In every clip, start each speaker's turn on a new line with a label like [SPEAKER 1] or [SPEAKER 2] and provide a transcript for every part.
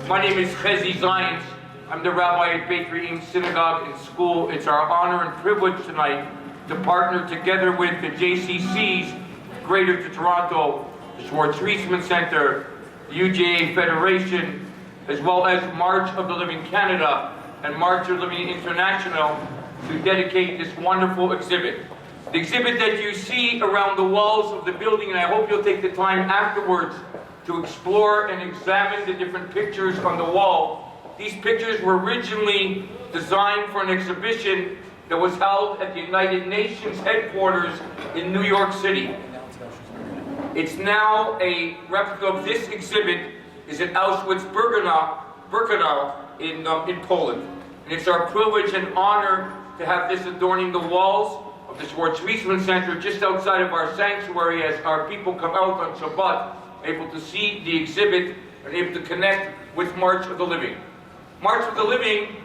[SPEAKER 1] My name is Chezi Zions. I'm the rabbi at Beit Re'im Synagogue and School. It's our honor and privilege tonight to partner together with the JCC's Greater to Toronto, the Schwartz Reisman Center, the UJA Federation, as well as March of the Living Canada and March of the Living International to dedicate this wonderful exhibit. The exhibit that you see around the walls of the building, and I hope you'll take the time afterwards to explore and examine the different pictures on the wall. These pictures were originally designed for an exhibition that was held at the United Nations headquarters in New York City. It's now a replica of this exhibit is at Auschwitz-Birkenau in Poland. And it's our privilege and honor to have this adorning the walls of the Schwartz Reisman Center just outside of our sanctuary as our people come out on Shabbat, able to see the exhibit and able to connect with March of the Living. March of the Living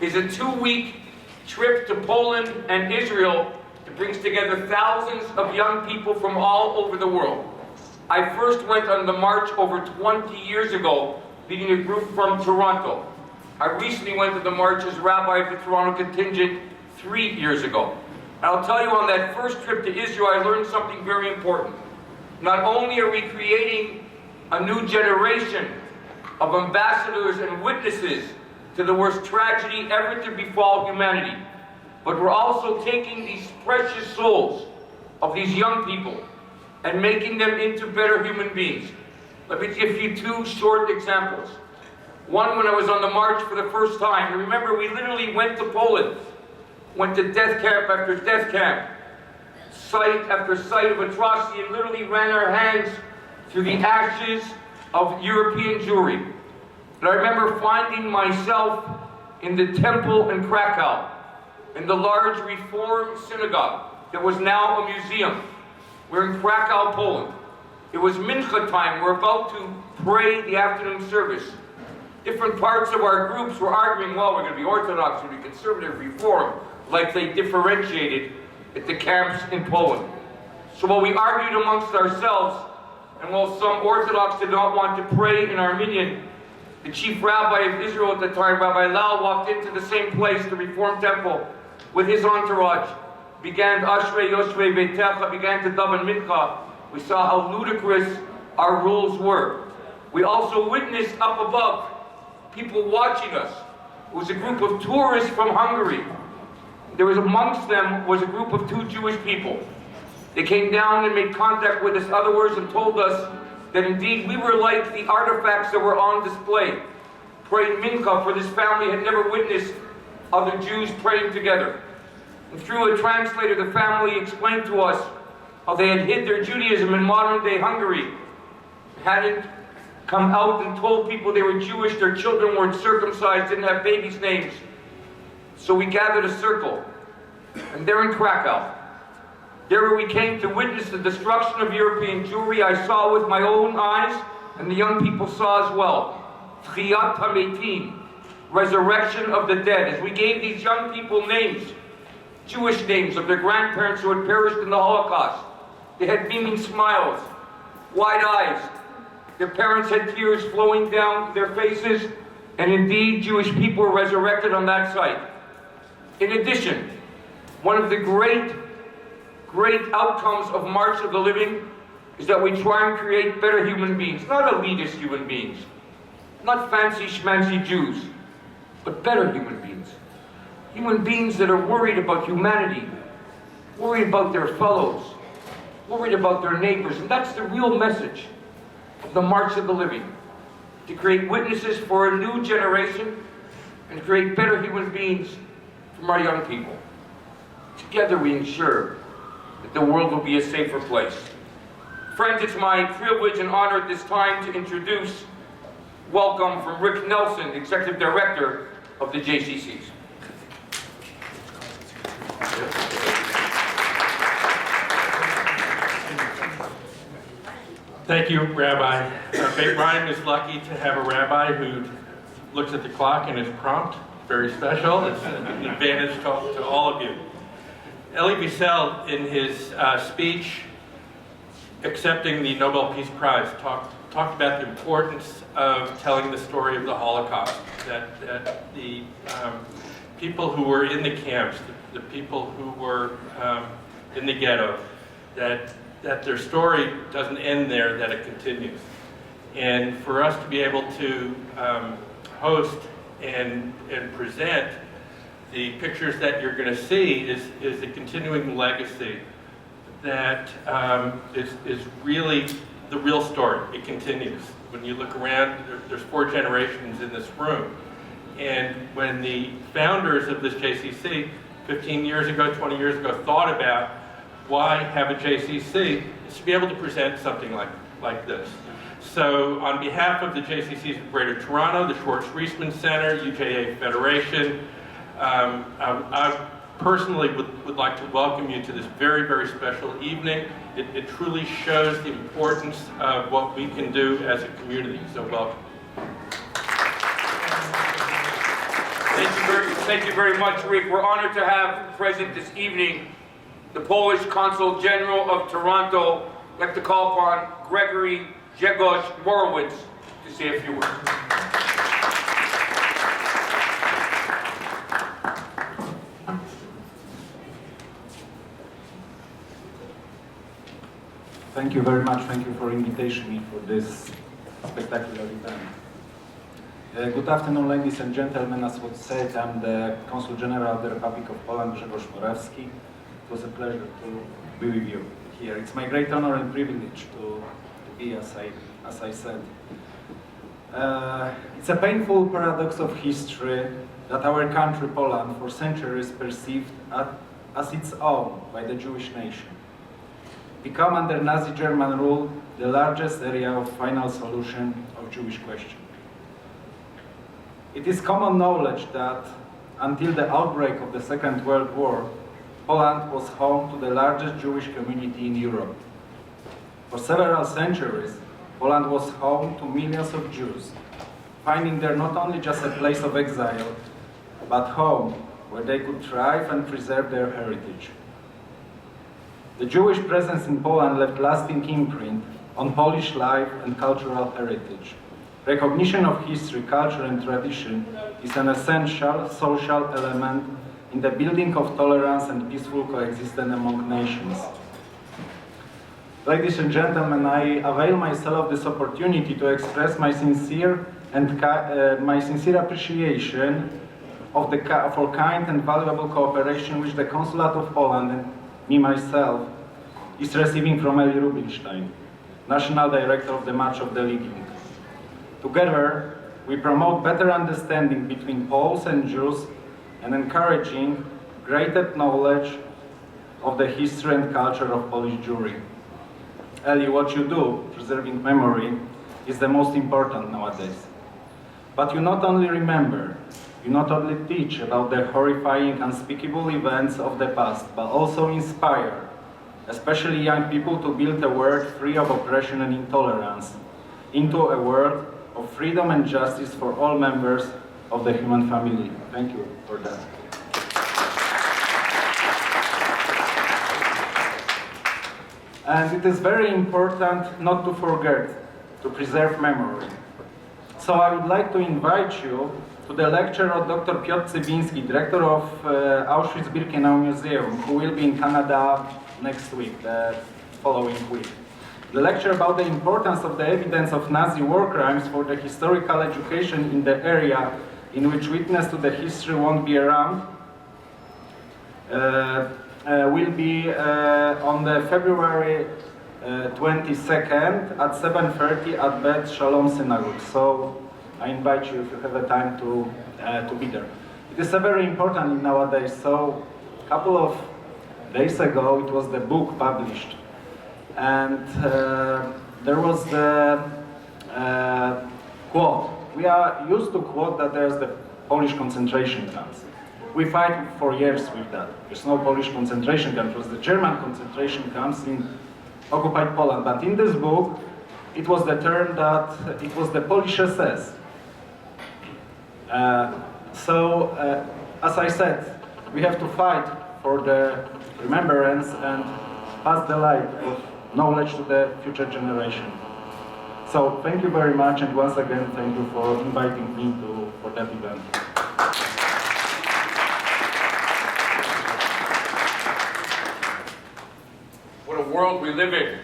[SPEAKER 1] is a 2-week trip to Poland and Israel that brings together thousands of young people from all over the world. I first went on the march over 20 years ago, leading a group from Toronto. I recently went to the march as rabbi of the Toronto contingent 3 years ago. And I'll tell you, on that first trip to Israel, I learned something very important. Not only are we creating a new generation of ambassadors and witnesses to the worst tragedy ever to befall humanity, but we're also taking these precious souls of these young people and making them into better human beings. Let me give you 2 short examples. One, when I was on the march for the first time, remember we literally went to Poland, went to death camp after death camp, site after site of atrocity, and literally ran our hands through the ashes of European Jewry. And I remember finding myself in the temple in Krakow, in the large Reform synagogue that was now a museum. We're in Krakow, Poland. It was Mincha time. We're about to pray the afternoon service. Different parts of our groups were arguing, well, we're going to be Orthodox, we're going to be conservative, Reform, like they differentiated at the camps in Poland. So while we argued amongst ourselves, and while some Orthodox did not want to pray in Armenian, the chief rabbi of Israel at the time, Rabbi Lau, walked into the same place, the Reform temple, with his entourage, began Ashrei Yoshvei Beitecha, began to daven Mincha. We saw how ludicrous our rules were. We also witnessed up above people watching us. It was a group of tourists from Hungary. There was amongst them was a group of 2 Jewish people. They came down and made contact with us, in other words, and told us that indeed we were like the artifacts that were on display. Praying Mincha, for this family had never witnessed other Jews praying together. And through a translator, the family explained to us how they had hid their Judaism in modern-day Hungary, hadn't come out and told people they were Jewish, their children weren't circumcised, didn't have babies' names. So we gathered a circle, and there in Krakow, there where we came to witness the destruction of European Jewry, I saw with my own eyes, and the young people saw as well, Tchiyat HaMetim, resurrection of the dead, as we gave these young people names, Jewish names of their grandparents who had perished in the Holocaust. They had beaming smiles, wide eyes. Their parents had tears flowing down their faces, and indeed Jewish people were resurrected on that site. In addition, one of the great outcomes of March of the Living is that we try and create better human beings, not elitist human beings, not fancy schmancy Jews, but better human beings. Human beings that are worried about humanity, worried about their fellows, worried about their neighbors. And that's the real message of the March of the Living, to create witnesses for a new generation and create better human beings from our young people. Together we ensure that the world will be a safer place. Friends, it's my privilege and honor at this time to introduce, welcome from Rick Nelson, the Executive Director of the JCCs.
[SPEAKER 2] Thank you, Rabbi. Beit Re'im is lucky to have a rabbi who looks at the clock and is prompt. Very special. It's an advantage to all of you. Elie Wiesel, in his speech accepting the Nobel Peace Prize, talked talked about the importance of telling the story of the Holocaust, that the people who were in the camps, the people who were in the ghetto, that their story doesn't end there, that it continues. And for us to be able to host and present the pictures that you're going to see is a continuing legacy that is really the real story. It continues. When you look around, there's 4 generations in this room. And when the founders of this JCC, 15 years ago, 20 years ago, thought about why have a JCC, it's to be able to present something like this. So on behalf of the JCCs of Greater Toronto, the Schwartz Reisman Center, UJA Federation, I personally would like to welcome you to this very, very special evening. It truly shows the importance of what we can do as a community, so welcome.
[SPEAKER 1] Thank you very much, Rick. We're honored to have present this evening the Polish Consul General of Toronto. I'd like to call upon Gregory Grzegorz Morowitz to say a few words.
[SPEAKER 3] Thank you very much. Thank you for inviting me for this spectacular event. Good afternoon, ladies and gentlemen. As was said, I'm the Consul General of the Republic of Poland, Grzegorz Morawski. It was a pleasure to be with you here. It's my great honor and privilege to be, as I said. It's a painful paradox of history that our country, Poland, for centuries perceived as its own by the Jewish nation. Become under Nazi German rule the largest area of final solution of Jewish question. It is common knowledge that until the outbreak of the Second World War, Poland was home to the largest Jewish community in Europe. For several centuries, Poland was home to millions of Jews, finding there not only just a place of exile, but home where they could thrive and preserve their heritage. The Jewish presence in Poland left lasting imprint on Polish life and cultural heritage. Recognition of history, culture and tradition is an essential social element in the building of tolerance and peaceful coexistence among nations. Ladies and gentlemen, I avail myself of this opportunity to express my sincere appreciation for kind and valuable cooperation which the Consulate of Poland and me myself is receiving from Eli Rubinstein, National Director of the March of the Living. Together, we promote better understanding between Poles and Jews and encouraging greater knowledge of the history and culture of Polish Jewry. Eli, what you do, preserving memory, is the most important nowadays. But you not only remember, you not only teach about the horrifying, unspeakable events of the past, but also inspire, especially young people, to build a world free of oppression and intolerance, into a world of freedom and justice for all members of the human family. Thank you for that. And it is very important not to forget, to preserve memory. So I would like to invite you to the lecture of Dr. Piotr Cybiński, director of Auschwitz-Birkenau Museum, who will be in Canada next week, the following week. The lecture about the importance of the evidence of Nazi war crimes for the historical education in the area in which witness to the history won't be around will be on the February 22nd at 7:30 at Beth Shalom Synagogue. So I invite you, if you have a time, to be there. It is very important nowadays. So a couple of days ago, it was the book published, and there was the quote. We are used to quote that there's the Polish concentration camps. We fight for years with that. There's no Polish concentration camp. It was the German concentration camps in occupied Poland. But in this book, it was the term that it was the Polish SS. As I said, we have to fight for the remembrance and pass the light of knowledge to the future generation. So thank you very much, and once again, thank you for inviting me for that event.
[SPEAKER 1] What a world we live in.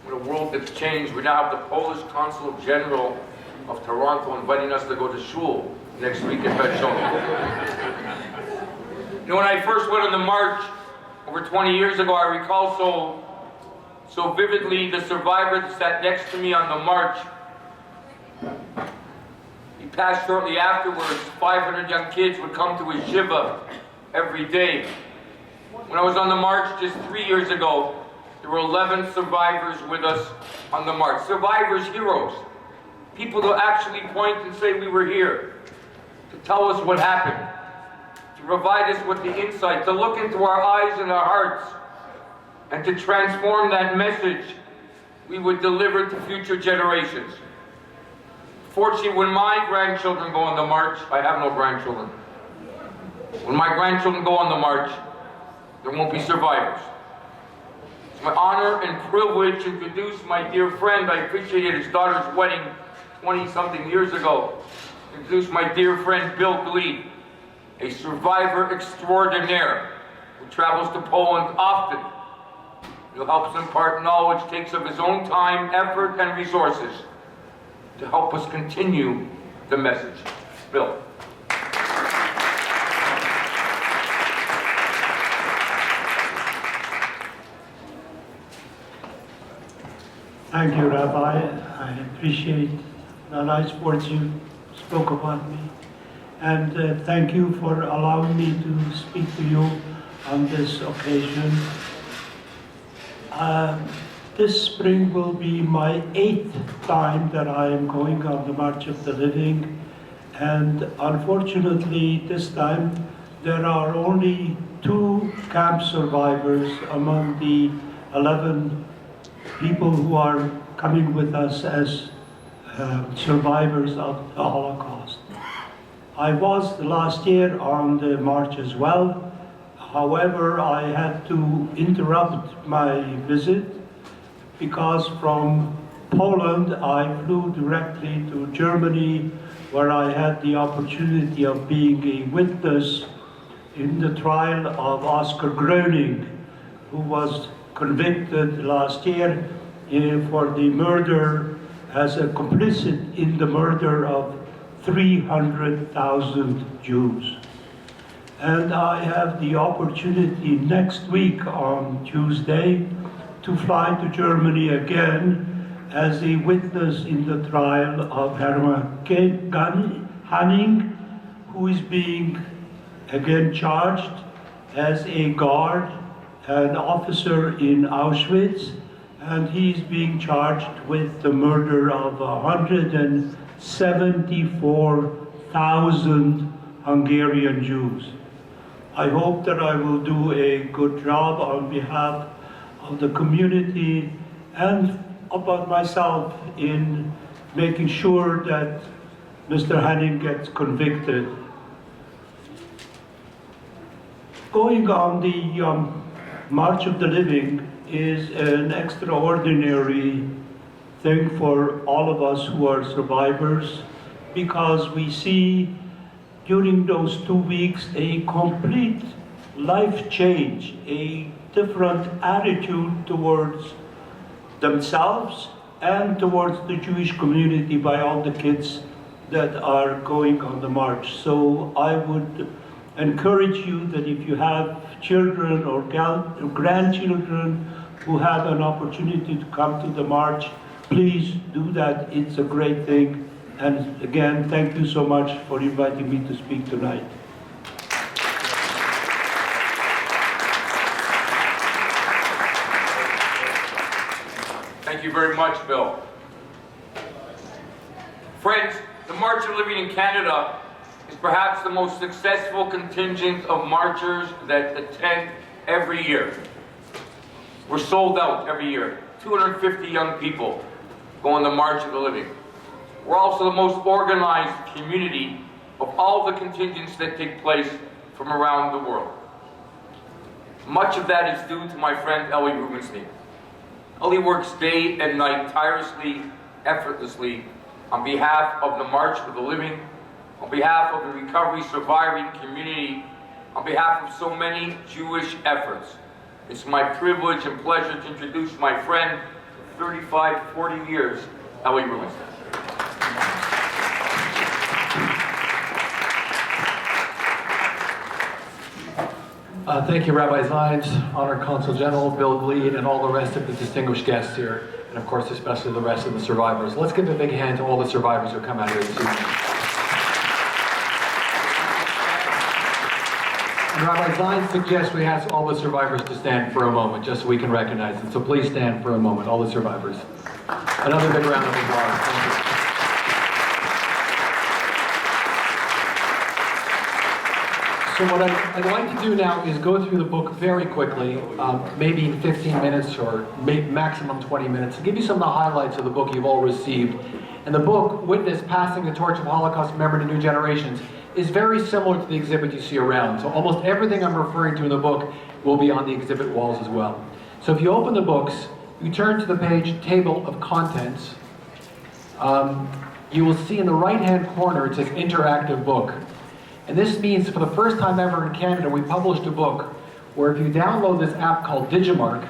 [SPEAKER 1] What a world that's changed. We now have the Polish Consul General of Toronto inviting us to go to shul next week at Bet You know, when I first went on the march over 20 years ago, I recall so vividly the survivor that sat next to me on the march. He passed shortly afterwards. 500 young kids would come to his shiva every day. When I was on the march just 3 years ago, there were 11 survivors with us on the march. Survivors, heroes. People to actually point and say we were here, to tell us what happened, to provide us with the insight, to look into our eyes and our hearts, and to transform that message we would deliver to future generations. Fortunately, when my grandchildren go on the march, I have no grandchildren. When my grandchildren go on the march, there won't be survivors. It's my honor and privilege to introduce my dear friend. I appreciated his daughter's wedding 20-something years ago. Introduce my dear friend Bill Glee, a survivor extraordinaire who travels to Poland often. He'll help us impart knowledge, takes of his own time, effort, and resources to help us continue the message. Bill.
[SPEAKER 4] Thank you, Rabbi. I appreciate the nice words you spoke about me. And thank you for allowing me to speak to you on this occasion. This spring will be my 8th time that I am going on the March of the Living. And unfortunately, this time, there are only 2 camp survivors among the 11 people who are coming with us as survivors of the Holocaust. I was last year on the march as well. However, I had to interrupt my visit because from Poland I flew directly to Germany, where I had the opportunity of being a witness in the trial of Oskar Gröning, who was convicted last year for the murder, as a complicit in the murder of 300,000 Jews. And I have the opportunity next week on Tuesday to fly to Germany again as a witness in the trial of Hermann Hanning, who is being again charged as a guard, an officer in Auschwitz, and he's being charged with the murder of 174,000 Hungarian Jews. I hope that I will do a good job on behalf of the community and about myself in making sure that Mr. Hanning gets convicted. Going on the March of the Living is an extraordinary thing for all of us who are survivors, because we see during those 2 weeks a complete life change, a different attitude towards themselves and towards the Jewish community by all the kids that are going on the march. So I would encourage you that if you have children or grandchildren who have an opportunity to come to the march, please do that. It's a great thing. And again, thank you so much for inviting me to speak tonight.
[SPEAKER 1] Thank you very much, Bill. Friends, the March of Living in Canada is perhaps the most successful contingent of marchers that attend every year. We're sold out every year. 250 young people go on the March of the Living. We're also the most organized community of all the contingents that take place from around the world. Much of that is due to my friend Ellie Rubenstein. Ellie works day and night tirelessly effortlessly on behalf of the March of the Living, on behalf of the recovery surviving community, on behalf of so many Jewish efforts. It's my privilege and pleasure to introduce my friend of 35, 40 years, Eli Rubinstein.
[SPEAKER 5] Thank you, Rabbi Zines, Honored Consul General, Bill Gleed, and all the rest of the distinguished guests here, and of course, especially the rest of the survivors. Let's give a big hand to all the survivors who come out here this evening. And Rabbi Zines suggests we ask all the survivors to stand for a moment, just so we can recognize them. So please stand for a moment, all the survivors. Another big round of applause. Thank you. So what I'd like to do now is go through the book very quickly, maybe in 15 minutes or maximum 20 minutes, to give you some of the highlights of the book you've all received. And the book, Witness, Passing the Torch of Holocaust Memory to New Generations, is very similar to the exhibit you see around. So almost everything I'm referring to in the book will be on the exhibit walls as well. So if you open the books, you turn to the page Table of Contents, you will see in the right-hand corner it says Interactive Book. And this means for the first time ever in Canada, we published a book where if you download this app called Digimark,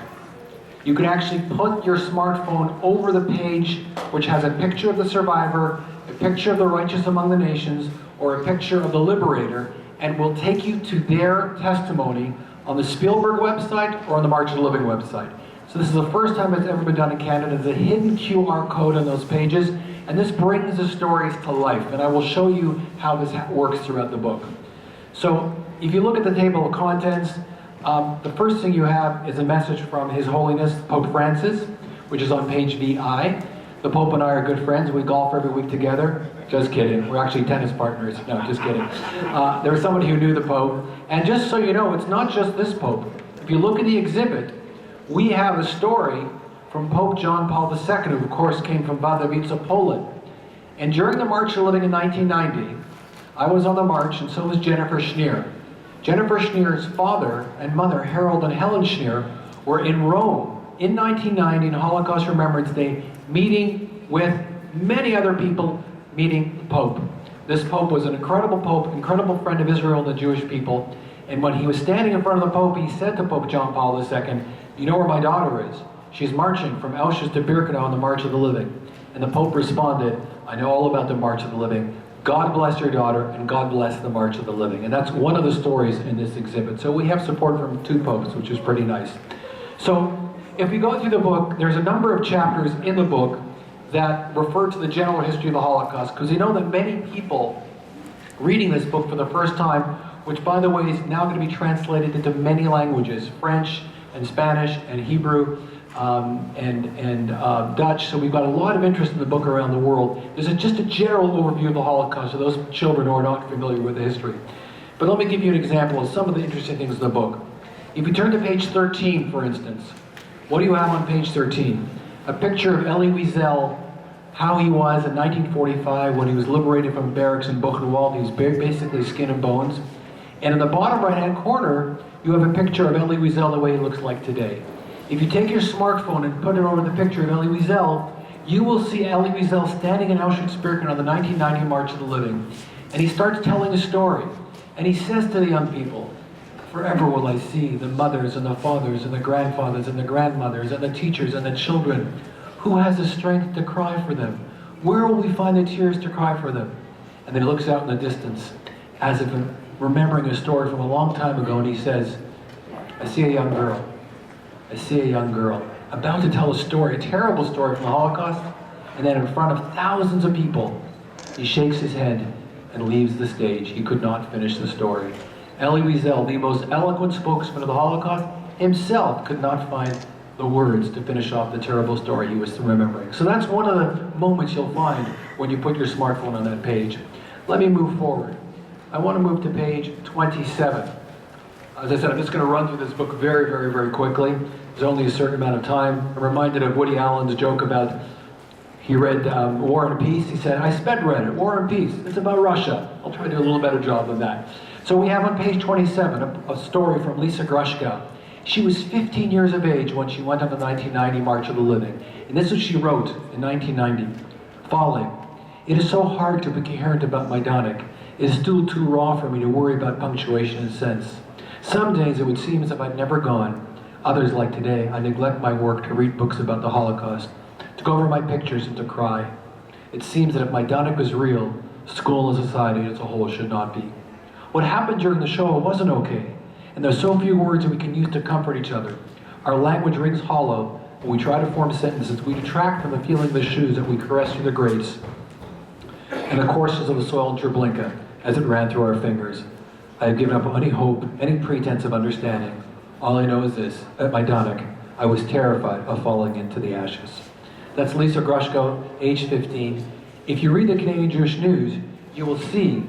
[SPEAKER 5] you can actually put your smartphone over the page which has a picture of the survivor, a picture of the righteous among the nations, or a picture of the liberator, and will take you to their testimony on the Spielberg website or on the March of the Living website. So this is the first time it's ever been done in Canada. There's a hidden QR code on those pages, and this brings the stories to life, and I will show you how this works throughout the book. So if you look at the table of contents, the first thing you have is a message from His Holiness Pope Francis, which is on page VI. The Pope and I are good friends. We golf every week together. Just kidding. We're actually tennis partners. No, just kidding. There was somebody who knew the Pope. And just so you know, it's not just this Pope. If you look at the exhibit, we have a story from Pope John Paul II, who of course came from Wadowice, Poland. And during the March of the Living in 1990, I was on the march, and so was Jennifer Schneer. Jennifer Schneer's father and mother, Harold and Helen Schneer, were in Rome in 1990 on Holocaust Remembrance Day, meeting with many other people, meeting the Pope. This Pope was an incredible Pope, incredible friend of Israel and the Jewish people. And when he was standing in front of the Pope, he said to Pope John Paul II, "You know where my daughter is? She's marching from Auschwitz to Birkenau on the March of the Living." And the Pope responded, "I know all about the March of the Living. God bless your daughter, and God bless the March of the Living." And that's one of the stories in this exhibit. So we have support from two popes, which is pretty nice. So if we go through the book, there's a number of chapters in the book that refer to the general history of the Holocaust, because you know that many people reading this book for the first time, which by the way is now going to be translated into many languages, French and Spanish and Hebrew, and Dutch, so we've got a lot of interest in the book around the world. There's just a general overview of the Holocaust for those children who are not familiar with the history. But let me give you an example of some of the interesting things in the book. If you turn to page 13, for instance, what do you have on page 13? A picture of Elie Wiesel, how he was in 1945 when he was liberated from barracks in Buchenwald. He was basically skin and bones. And in the bottom right-hand corner, you have a picture of Elie Wiesel the way he looks like today. If you take your smartphone and put it over the picture of Elie Wiesel, you will see Elie Wiesel standing in Auschwitz-Birkenau on the 1990 March of the Living. And he starts telling a story. And he says to the young people, "Forever will I see the mothers and the fathers and the grandfathers and the grandmothers and the teachers and the children. Who has the strength to cry for them? Where will we find the tears to cry for them?" And then he looks out in the distance as if remembering a story from a long time ago, and he says, "I see a young girl. I see a young girl about to tell a story, a terrible story from the Holocaust," and then in front of thousands of people, he shakes his head and leaves the stage. He could not finish the story. Elie Wiesel, the most eloquent spokesman of the Holocaust, himself could not find the words to finish off the terrible story he was remembering. So that's one of the moments you'll find when you put your smartphone on that page. Let me move forward. I want to move to page 27. As I said, I'm just going to run through this book very, very, very quickly. There's only a certain amount of time. I'm reminded of Woody Allen's joke about, he read War and Peace. He said, "I sped read it, War and Peace. It's about Russia." I'll try to do a little better job than that. So we have on page 27 a story from Lisa Grushka. She was 15 years of age when she went on the 1990 March of the Living. And this is what she wrote in 1990. Falling. It is so hard to be coherent about Majdanek. It is still too raw for me to worry about punctuation and sense. Some days it would seem as if I'd never gone. Others, like today, I neglect my work to read books about the Holocaust, to go over my pictures and to cry. It seems that if Majdanek was real, school and society as a whole should not be. What happened during the show wasn't okay, and there's so few words that we can use to comfort each other. Our language rings hollow. When we try to form sentences, we detract from the feeling of the shoes that we caress through the grates and the courses of the soil in Treblinka as it ran through our fingers. I have given up any hope, any pretense of understanding. All I know is this: at Majdanek, I was terrified of falling into the ashes. That's Lisa Grushko, age 15. If you read the Canadian Jewish News, you will see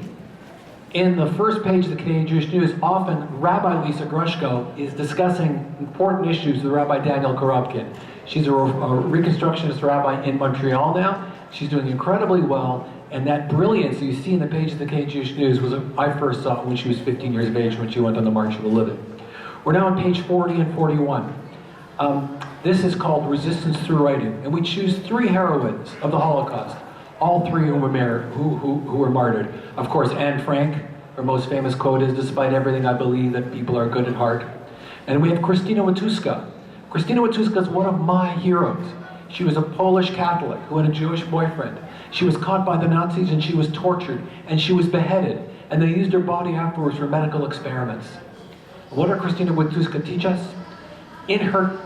[SPEAKER 5] in the first page of the Canadian Jewish News, often Rabbi Lisa Grushko is discussing important issues with Rabbi Daniel Korobkin. She's a Reconstructionist rabbi in Montreal now. She's doing incredibly well, and that brilliance that you see in the page of the Canadian Jewish News was I first saw it when she was 15 years of age when she went on the March of the Living. We're now on page 40 and 41. This is called Resistance Through Writing, and we choose 3 heroines of the Holocaust. All 3 who were martyred. Of course, Anne Frank, her most famous quote is, "Despite everything, I believe that people are good at heart." And we have Kristina Watuska. Kristina Watuska is one of my heroes. She was a Polish Catholic who had a Jewish boyfriend. She was caught by the Nazis and she was tortured and she was beheaded. And they used her body afterwards for medical experiments. What did Kristina Watuska teach us? In her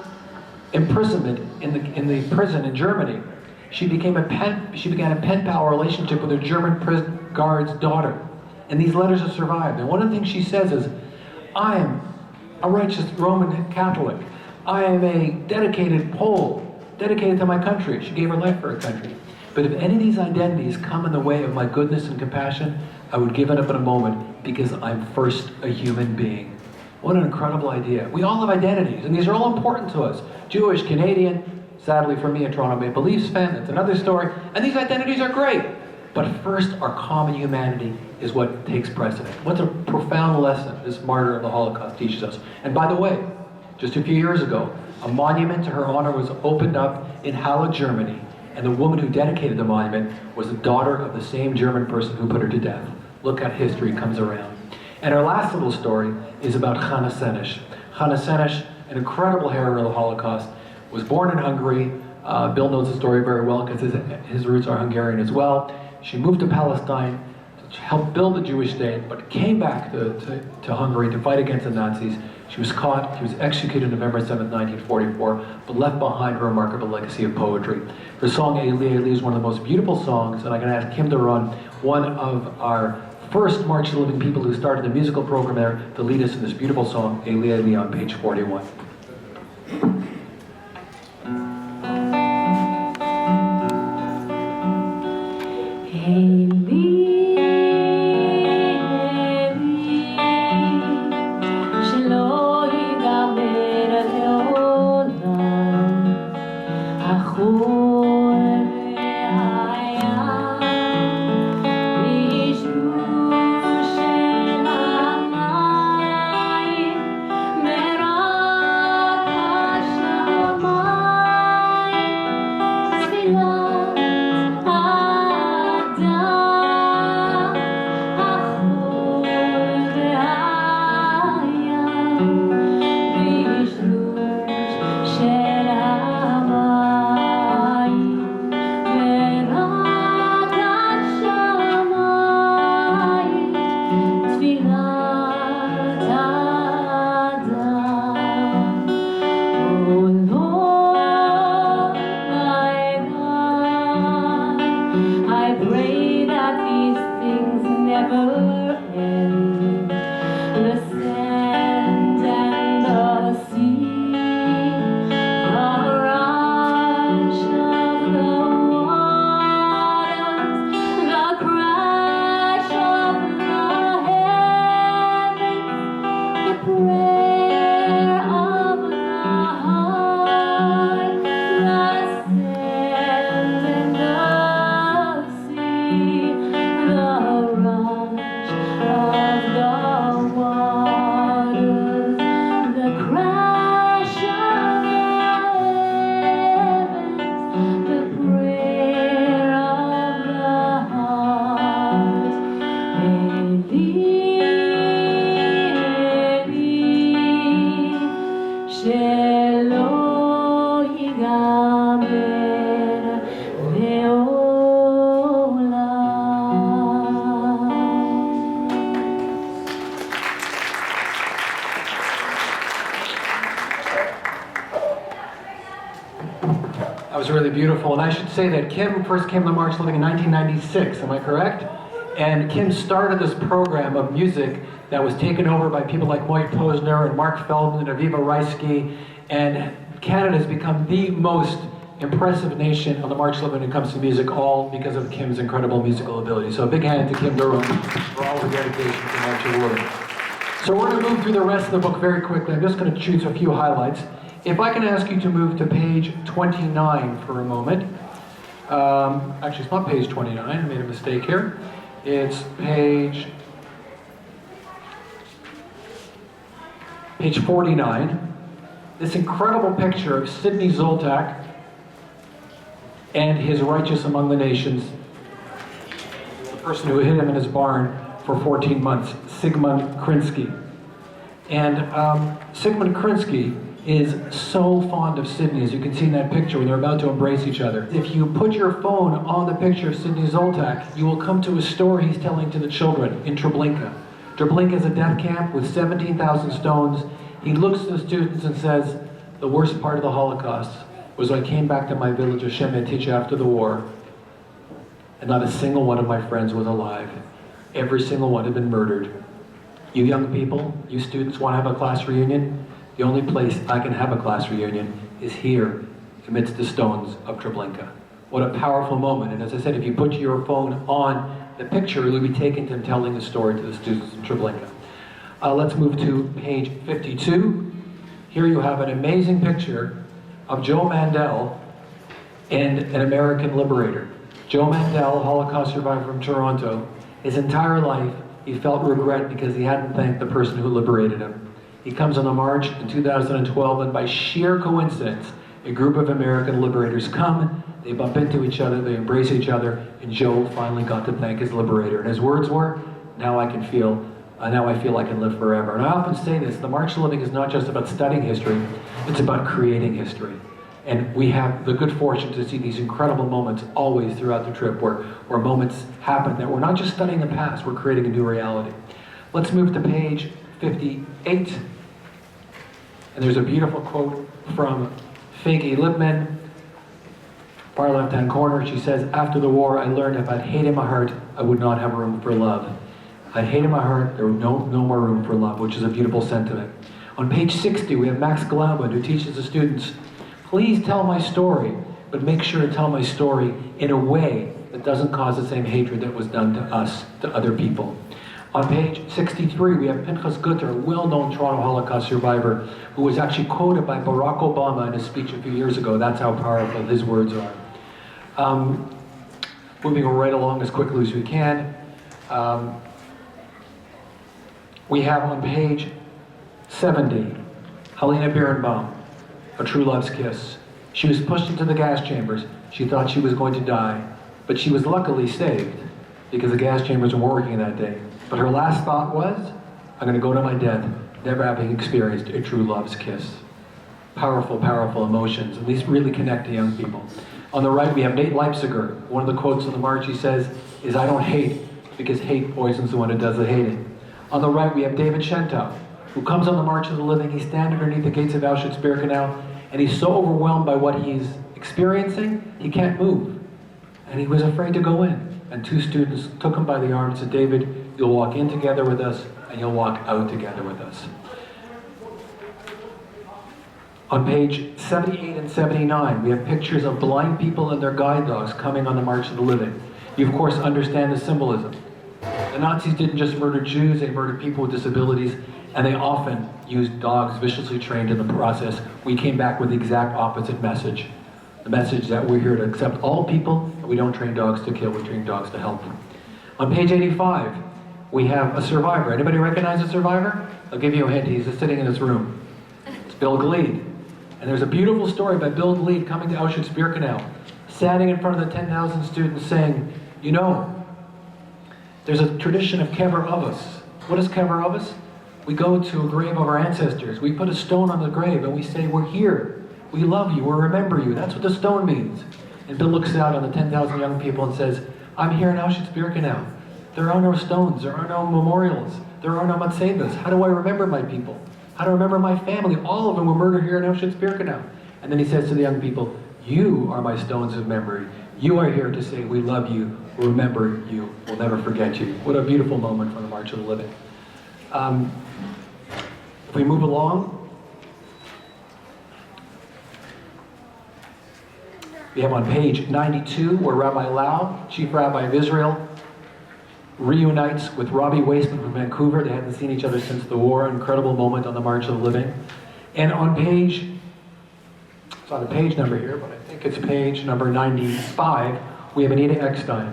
[SPEAKER 5] imprisonment in the prison in Germany, she began a pen pal relationship with her German prison guard's daughter. And these letters have survived. And one of the things she says is, I am a righteous Roman Catholic. I am a dedicated Pole, dedicated to my country. She gave her life for her country. But if any of these identities come in the way of my goodness and compassion, I would give it up in a moment because I'm first a human being. What an incredible idea. We all have identities, and these are all important to us. Jewish, Canadian, sadly for me, a Toronto Maple Leafs fan, that's another story. And these identities are great. But first, our common humanity is what takes precedent. What's a profound lesson this martyr of the Holocaust teaches us? And by the way, just a few years ago, a monument to her honor was opened up in Halle, Germany. And the woman who dedicated the monument was the daughter of the same German person who put her to death. Look how history comes around. And our last little story is about Chana Senesh. Chana Senesh, an incredible hero of the Holocaust, was born in Hungary. Bill knows the story very well because his roots are Hungarian as well. She moved to Palestine to help build the Jewish state, but came back to Hungary to fight against the Nazis. She was caught, she was executed November 7, 1944, but left behind a remarkable legacy of poetry. Her song, Eli Eli, is one of the most beautiful songs, and I'm going to ask Kim to run one of our first March of the Living people who started the musical program there to lead us in this beautiful song, Eli Eli, on page 41.
[SPEAKER 6] גבר
[SPEAKER 5] That was really beautiful, and I should say that Kim first came to March Living in 1996, am I correct? And Kim started this program of music that was taken over by people like Mike Posner and Mark Feldman and Aviva Reisky, and Canada has become the most impressive nation on the March Living when it comes to music, all because of Kim's incredible musical ability. So a big hand to Kim Durham for all the dedication to March of the Living. So we're going to move through the rest of the book very quickly. I'm just going to choose a few highlights. If I can ask you to move to page 29 for a moment. Actually, it's not page 29. I made a mistake here. It's page 49. This incredible picture of Sidney Zoltak and his righteous among the nations, the person who hid him in his barn for 14 months, Sigmund Krinsky. And Sigmund Krinsky is so fond of Sidney, as you can see in that picture when they're about to embrace each other. If you put your phone on the picture of Sidney Zoltak, you will come to a story he's telling to the children in Treblinka. Treblinka is a death camp with 17,000 stones. He looks at the students and says, the worst part of the Holocaust was when I came back to my village of Shemetich after the war, and not a single one of my friends was alive. Every single one had been murdered. You young people, you students want to have a class reunion? The only place I can have a class reunion is here, amidst the stones of Treblinka. What a powerful moment. And as I said, if you put your phone on the picture, you'll be taken to telling the story to the students in Treblinka. Let's move to page 52. Here you have an amazing picture of Joe Mandel and an American liberator. Joe Mandel, Holocaust survivor from Toronto, his entire life he felt regret because he hadn't thanked the person who liberated him. He comes on the march in 2012, and by sheer coincidence, a group of American liberators come, they bump into each other, they embrace each other, and Joe finally got to thank his liberator. And his words were, now I feel I can live forever. And I often say this, the March of Living is not just about studying history, it's about creating history. And we have the good fortune to see these incredible moments always throughout the trip where moments happen that we're not just studying the past, we're creating a new reality. Let's move to page 58. And there's a beautiful quote from Faggy Libman, far left-hand corner. She says, after the war, I learned if I'd hate in my heart, I would not have room for love. I'd hate in my heart, there would no more room for love, which is a beautiful sentiment. On page 60, we have Max Glauben, who teaches the students, please tell my story, but make sure to tell my story in a way that doesn't cause the same hatred that was done to us, to other people. On page 63, we have Pinchas Gutter, a well-known Toronto Holocaust survivor, who was actually quoted by Barack Obama in his speech a few years ago. That's how powerful his words are. Moving right along as quickly as we can. We have on page 70, Helena Birnbaum, A True Love's Kiss. She was pushed into the gas chambers. She thought she was going to die, but she was luckily saved because the gas chambers weren't working that day. But her last thought was, I'm going to go to my death, never having experienced a true love's kiss. Powerful, powerful emotions, and these really connect to young people. On the right, we have Nate Leipziger. One of the quotes on the march he says is, I don't hate, because hate poisons the one who does the hating. On the right, we have David Shentow, who comes on the March of the Living. He's standing underneath the gates of Auschwitz-Birkenau, and he's so overwhelmed by what he's experiencing, he can't move. And he was afraid to go in. And two students took him by the arm and said, David, you'll walk in together with us, and you'll walk out together with us. On page 78 and 79, we have pictures of blind people and their guide dogs coming on the March of the Living. You, of course, understand the symbolism. The Nazis didn't just murder Jews, they murdered people with disabilities, and they often used dogs viciously trained in the process. We came back with the exact opposite message. The message that we're here to accept all people, and we don't train dogs to kill, we train dogs to help. On page 85, we have a survivor. Anybody recognize a survivor? I'll give you a hint, he's just sitting in this room. It's Bill Gleed. And there's a beautiful story by Bill Gleed coming to Auschwitz-Birkenau, standing in front of the 10,000 students saying, you know, there's a tradition of Kever Avos. What is Kever Avos? We go to a grave of our ancestors. We put a stone on the grave and we say, we're here. we love you, or remember you. That's what the stone means. And Bill looks out on the 10,000 young people and says, I'm here in Auschwitz-Birkenau. There are no stones, there are no memorials, there are no matzebas. How do I remember my people? How do I remember my family? All of them were murdered here in Auschwitz-Birkenau. And then he says to the young people, you are my stones of memory. You are here to say, we love you, we'll remember you, we'll never forget you. What a beautiful moment from the March of the Living. If we move along, we have on page 92 where Rabbi Lau, Chief Rabbi of Israel, reunites with Robbie Wasteman from Vancouver. They hadn't seen each other since the war. Incredible moment on the March of the Living. And on page, it's on a page number here, but I think it's page number 95, we have Anita Eckstein,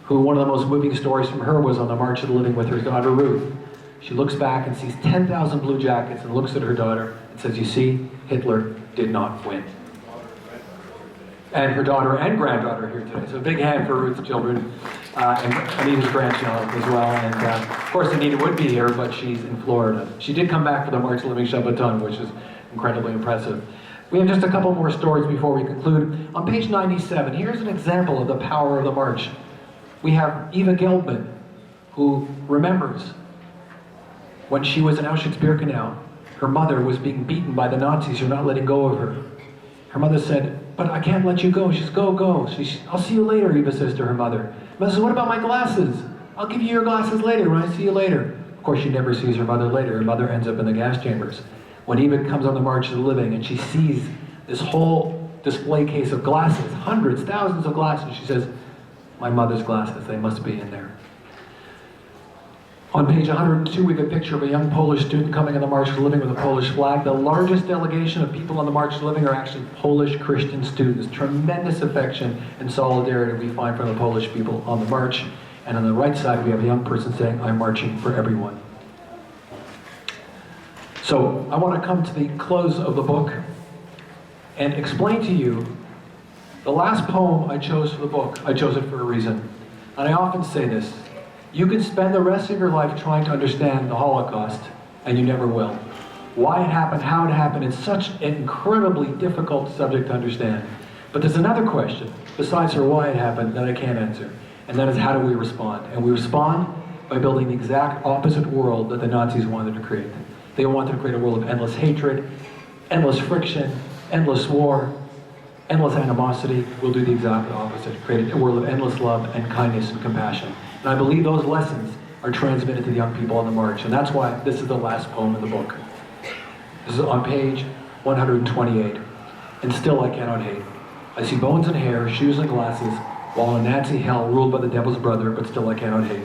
[SPEAKER 5] who one of the most moving stories from her was on the March of the Living with her daughter Ruth. She looks back and sees 10,000 blue jackets and looks at her daughter and says, you see, Hitler did not win. And her daughter and granddaughter are here today. So a big hand for Ruth's children and Anita's grandchild as well. And of course Anita would be here, but she's in Florida. She did come back for the March of the Living Shabbaton, which is incredibly impressive. We have just a couple more stories before we conclude. On page 97, here's an example of the power of the march. We have Eva Geldman, who remembers when she was in Auschwitz-Birkenau, her mother was being beaten by the Nazis who were not letting go of her. Her mother said, but I can't let you go. She says, go, go. I'll see you later, Eva says to her mother. Mother says, what about my glasses? I'll give you your glasses later when I see you later. Of course, she never sees her mother later. Her mother ends up in the gas chambers. When Eva comes on the March of the Living and she sees this whole display case of glasses, hundreds, thousands of glasses, she says, my mother's glasses, they must be in there. On page 102, we have a picture of a young Polish student coming on the March of the Living with a Polish flag. The largest delegation of people on the March of the Living are actually Polish Christian students. Tremendous affection and solidarity we find from the Polish people on the march. And on the right side, we have a young person saying, I'm marching for everyone. So I want to come to the close of the book and explain to you the last poem I chose for the book. I chose it for a reason. And I often say this. You can spend the rest of your life trying to understand the Holocaust, and you never will. Why it happened, how it happened, it's such an incredibly difficult subject to understand. But there's another question, besides her why it happened, that I can't answer. And that is, how do we respond? And we respond by building the exact opposite world that the Nazis wanted to create. They wanted to create a world of endless hatred, endless friction, endless war, endless animosity. We'll do the exact opposite, create a world of endless love and kindness and compassion. And I believe those lessons are transmitted to the young people on the march. And that's why this is the last poem in the book. This is on page 128. And still I cannot hate. I see bones and hair, shoes and glasses, while in Nazi hell ruled by the devil's brother, but still I cannot hate.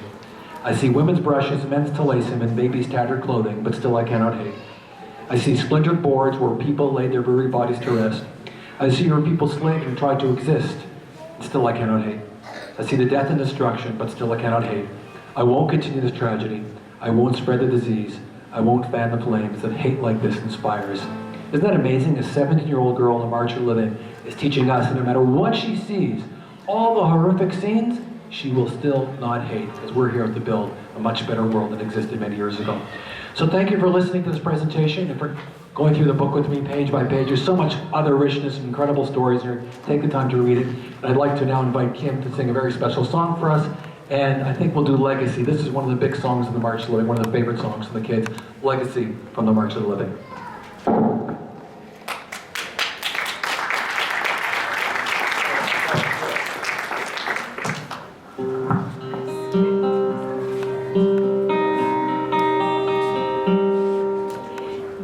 [SPEAKER 5] I see women's brushes, men's talacum, and babies' tattered clothing, but still I cannot hate. I see splintered boards where people laid their weary bodies to rest. I see where people slaved and tried to exist, and still I cannot hate. I see the death and destruction, but still I cannot hate. I won't continue this tragedy. I won't spread the disease. I won't fan the flames that hate like this inspires. Isn't that amazing? A 17-year-old girl on the March of the Living is teaching us that no matter what she sees, all the horrific scenes, she will still not hate, because we're here to build a much better world than existed many years ago. So thank you for listening to this presentation and for going through the book with me page by page. There's so much other richness and incredible stories here. Take the time to read it. And I'd like to now invite Kim to sing a very special song for us. And I think we'll do Legacy. This is one of the big songs in the March of the Living, one of the favorite songs from the kids. Legacy from the March of the Living.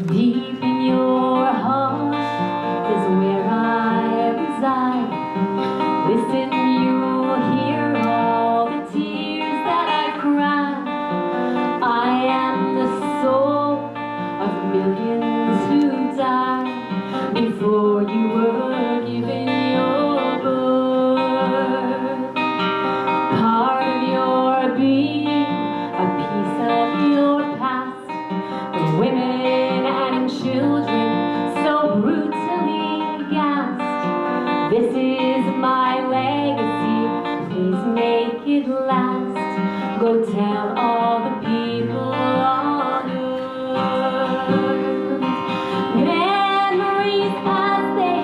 [SPEAKER 6] Deep in your heart is where I reside. Listen, you'll hear all the tears that I cry. I am the soul of millions who died before you were given your birth. Part of your being, a piece of your past, the women and children so brutally gassed. This is my legacy, please make it last. Go tell all the people on earth. Memories as they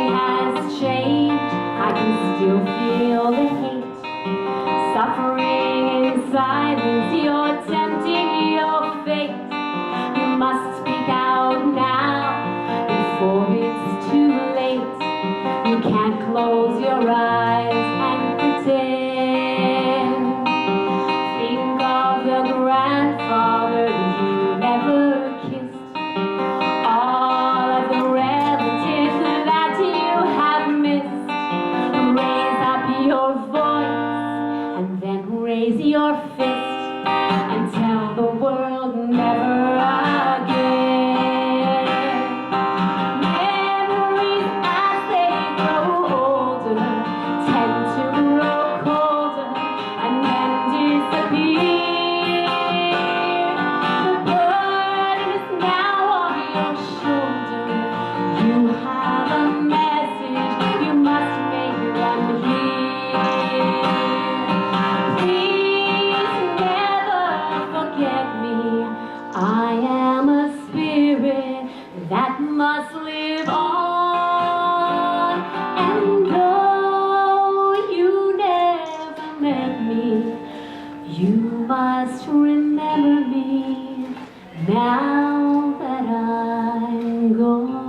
[SPEAKER 6] nothing has changed. I can still feel the hate. Suffering in silence, you're tempting your fate. You must speak out now before it's too late. You can't close your eyes and pretend. Think of the grandfather you never kissed. All of the relatives that you have missed. Raise up your voice and then raise your fist and tell the world never again. Memories as they grow older tend to grow colder and then disappear. The burden is now on your shoulder. You have a message you must make them hear. Please never forget me. I am a spirit that must live on. And though you never met me, you must remember me now that I'm gone.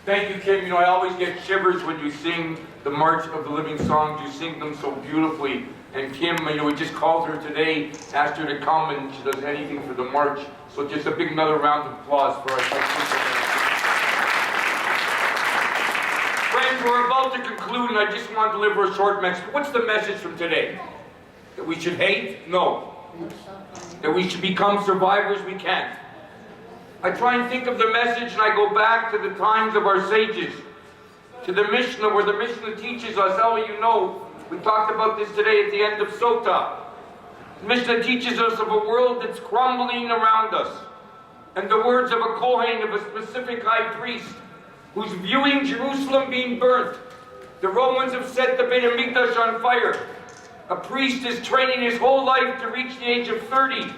[SPEAKER 1] Thank you, Kim. You know, I always get shivers when you sing the March of the Living songs. You sing them so beautifully. And Kim, you know, we just called her today, asked her to come, and she does anything for the march. So just a big another round of applause for us. Friends, we're about to conclude, and I just want to deliver a short message. What's the message from today? That we should hate? No. That we should become survivors? We can't. I try and think of the message, and I go back to the times of our sages, to the Mishnah, where the Mishnah teaches us, how you know, we talked about this today at the end of Sota. The Mishnah teaches us of a world that's crumbling around us, and the words of a Kohen, of a specific high priest, who's viewing Jerusalem being burnt. The Romans have set the Beit HaMikdash on fire. A priest is training his whole life to reach the age of 30,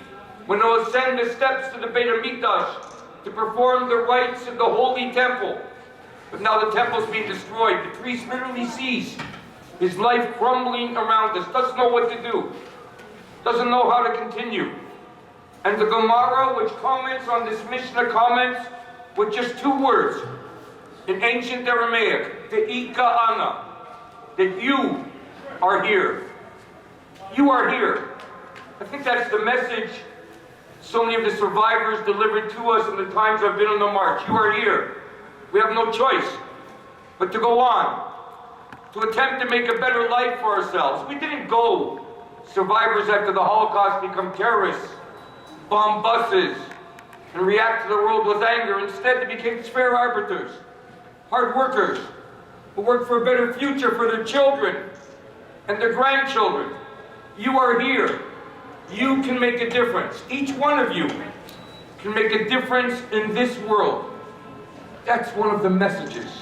[SPEAKER 1] when he'll ascend the steps to the Beit HaMikdash to perform the rites in the holy temple. But now the temple's being destroyed. The priest literally sees his life crumbling around us, doesn't know what to do, doesn't know how to continue. And the Gemara, which comments on this Mishnah, comments with just two words in ancient Aramaic, Te'ika ana, that you are here. You are here. I think that's the message so many of the survivors delivered to us in the times I've been on the march. You are here. We have no choice but to go on, to attempt to make a better life for ourselves. We didn't go, survivors after the Holocaust, become terrorists, bomb buses, and react to the world with anger. Instead, they became fair arbiters, hard workers, who work for a better future for their children and their grandchildren. You are here. You can make a difference. Each one of you can make a difference in this world. That's one of the messages,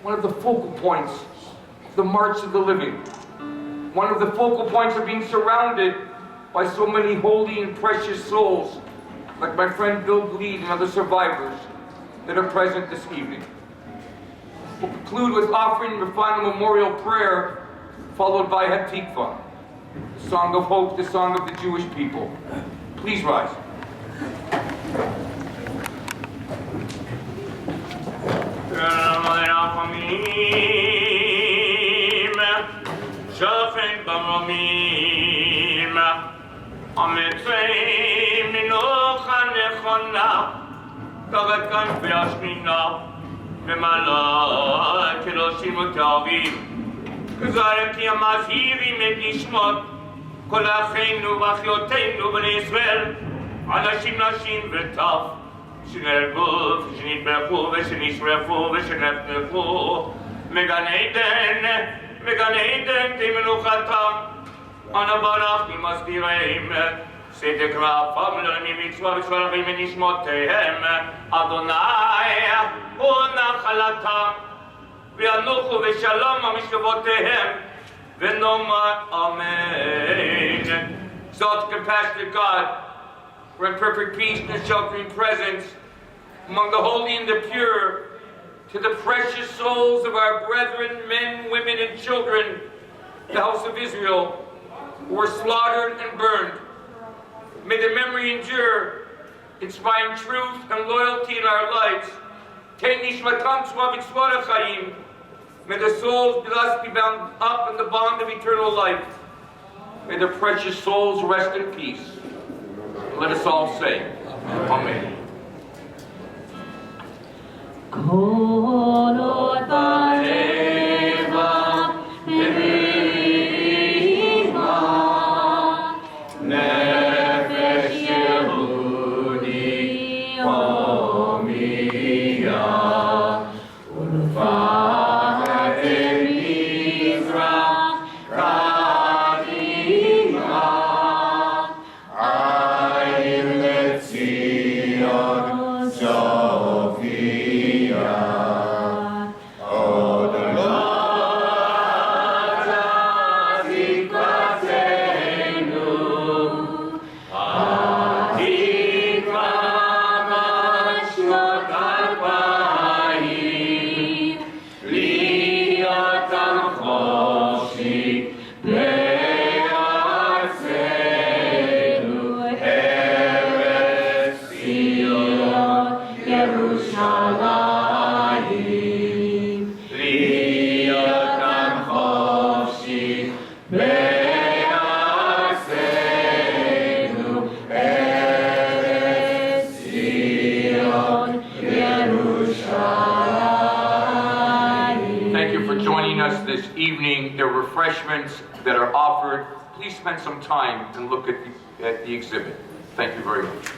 [SPEAKER 1] one of the focal points of the March of the Living. One of the focal points of being surrounded by so many holy and precious souls, like my friend Bill Gleed and other survivors that are present this evening. We'll conclude with offering the final memorial prayer, followed by Hatikva, the song of hope, the song of the Jewish people. Please rise.
[SPEAKER 7] שופט במרומים, המצוי מנוחה נכונה, תחת כנפי השכינה, ומעלה כלושים ותארים, כזר כי המזהירים את נשמות, כל אחינו ואחיותינו בני ישראל, אנשים, נשים וטף, שנהרגו ושנטבחו ושנשרפו ושנחטפו, מגן עדן תמנוחתם, אנו ברכנו מזכיריהם, צדק רעפם לעולמים מצווה ושבחים את נשמותיהם, אדוני הוא נחלתם, וינוחו בשלום המשכבותיהם, Venoma, Amen. Exalt the compassionate God, for in perfect peace and His sheltering presence, among the holy and the pure, to the precious souls of our brethren, men, women, and children, the house of Israel, who were slaughtered and burned. May the memory endure, inspiring truth and loyalty in our lives. May the souls thus be bound up in the bond of eternal life. May the precious souls rest in peace. Let us all say, Amen. This evening. There are refreshments that are offered. Please spend some time and look at the exhibit. Thank you very much.